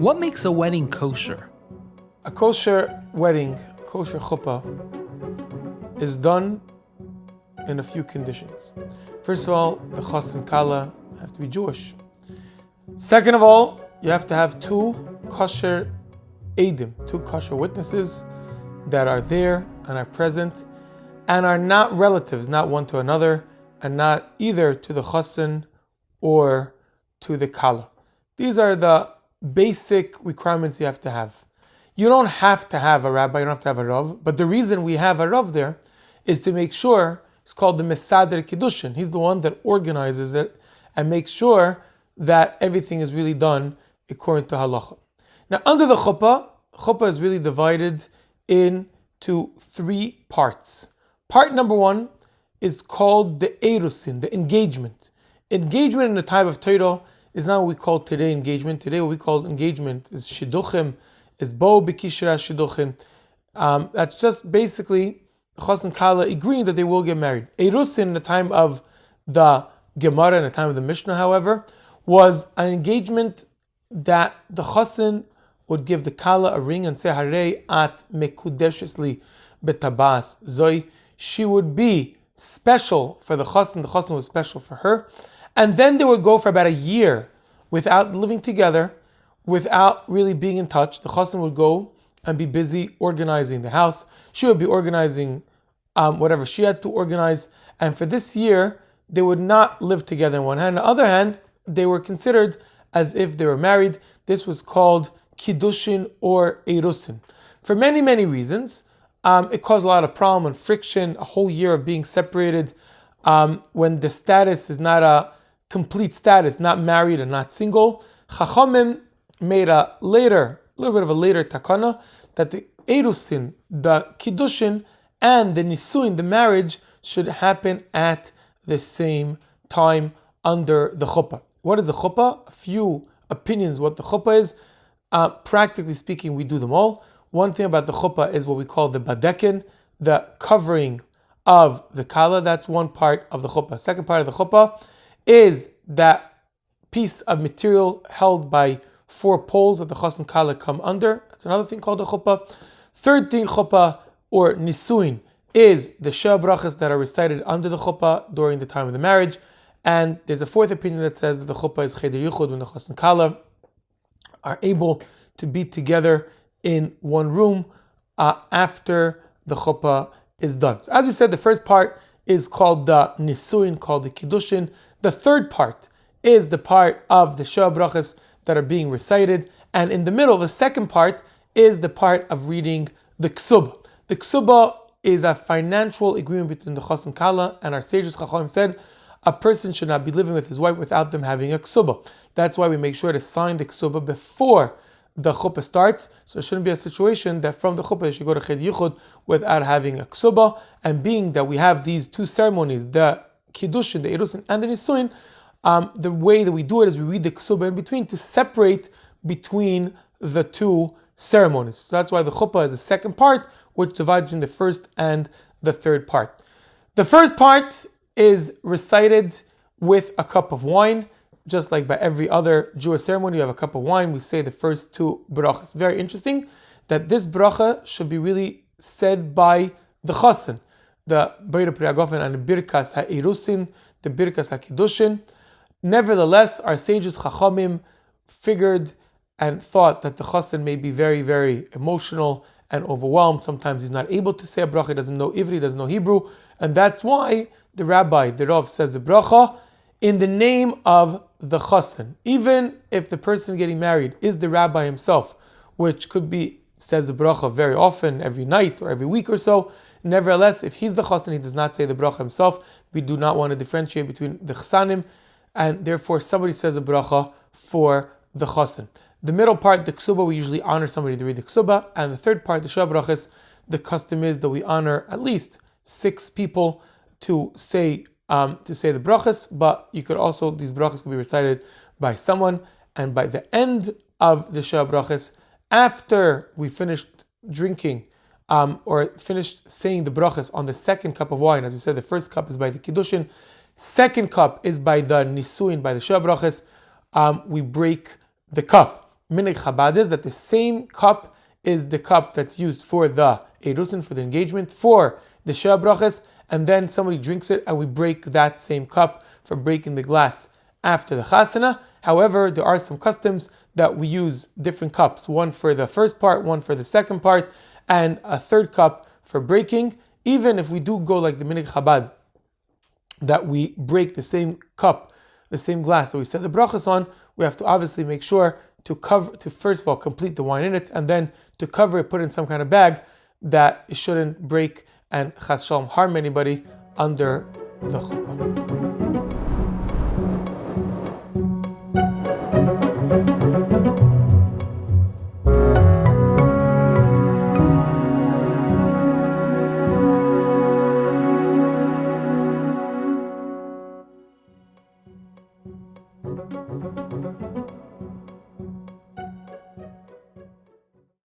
What makes a wedding kosher? A kosher wedding, kosher chuppah, is done in a few conditions. First of all, the chas and kala have to be Jewish. Second of all, you have to have two kosher edim, two kosher witnesses that are there and are present and are not relatives, not one to another, and not either to the chassan or to the kala. These are the basic requirements you have to have. You don't have to have a rabbi, you don't have to have a rav, but the reason we have a rav there is to make sure, it's called the Mesader Kiddushin. He's the one that organizes it and makes sure that everything is really done according to halacha. Now, under the chuppah is really divided into three parts. Part number one is called the erusin, the engagement. Engagement in the time of Torah is not what we call today engagement. Today what we call engagement is shidduchim, is bo b'kishra shidduchim. That's just basically chas and kala agreeing that they will get married. Erusin in the time of the Gemara, in the time of the Mishnah, however, was an engagement that the chassan would give the kala a ring and say, Harei at mekudeshesli betabas zoi. She would be special for the chassan was special for her. And then they would go for about a year without living together, without really being in touch. The chassan would go and be busy organizing the house. She would be organizing whatever she had to organize. And for this year, they would not live together on one hand. On the other hand, they were considered as if they were married. This was called kiddushin or erusin. For many, many reasons. It caused a lot of problem and friction, a whole year of being separated, when the status is not a complete status, not married and not single. Chachamim made a little bit of a later takana, that the erusin, the kiddushin, and the nisuin, the marriage, should happen at the same time under the chuppah. What is the chuppah? A few opinions what the chuppah is. Practically speaking, we do them all. One thing about the chuppah is what we call the badekin, the covering of the kala. That's one part of the chuppah. Second part of the chuppah is that piece of material held by four poles that the chas and kala come under. That's another thing called the chuppah. Third thing, chuppah or nisuin, is the sheh brachas that are recited under the chuppah during the time of the marriage. And there's a fourth opinion that says that the chuppah is cheder yichud, when the chas and kala are able to be together in one room after the chuppah is done. So as we said, the first part is called the nisuin, called the kiddushin. The third part is the part of the sheh brachas that are being recited. And in the middle, the second part is the part of reading the ksubah. The ksubah is a financial agreement between the chas and kala, and our sages chachamim said a person should not be living with his wife without them having a ksubah. That's why we make sure to sign the ksubah before the chuppah starts. So it shouldn't be a situation that from the chuppah you should go to cheder yichud without having a ksubah. And being that we have these two ceremonies, the kiddushin, the erusin, and the nisuin, the way that we do it is we read the ksubah in between to separate between the two ceremonies. So that's why the chuppah is the second part, which divides in the first and the third part. The first part is recited with a cup of wine. Just like by every other Jewish ceremony, you have a cup of wine, we say the first two brachas. Very interesting that this bracha should be really said by the chassan, the Beira Priyagofen and the Birkas HaErusin, the Birkas HaKiddushin. Nevertheless, our sages Chachamim figured and thought that the chassan may be very, very emotional and overwhelmed. Sometimes he's not able to say a bracha, he doesn't know Ivri, doesn't know Hebrew, and that's why the rabbi, the Rav, says the bracha in the name of the chassan. Even if the person getting married is the rabbi himself, which could be, says the bracha very often, every night or every week or so, nevertheless, if he's the chassan, he does not say the bracha himself. We do not want to differentiate between the chassanim, and therefore somebody says a bracha for the chassan. The middle part, the ksubah, we usually honor somebody to read the ksubah, and the third part, the sheh brachas, the custom is that we honor at least 6 people to say the brachas, but you could also, these brachas can be recited by someone, and by the end of the sheh brachas, after we finished drinking or finished saying the brachas on the second cup of wine, as we said, the first cup is by the kiddushin, second cup is by the nisuin, by the sheh brachas, we break the cup. Minhag Chabad is that the same cup is the cup that's used for the Erusin, for the engagement, for the Shea Brachas, and then somebody drinks it and we break that same cup for breaking the glass after the Chasana. However, there are some customs that we use different cups, one for the first part, one for the second part, and a third cup for breaking. Even if we do go like the Minhag Chabad, that we break the same cup, the same glass that we said the brachas on, we have to obviously make sure to first of all complete the wine in it, and then to cover it, put it in some kind of bag that it shouldn't break and chas shalom harm anybody under the chuppah.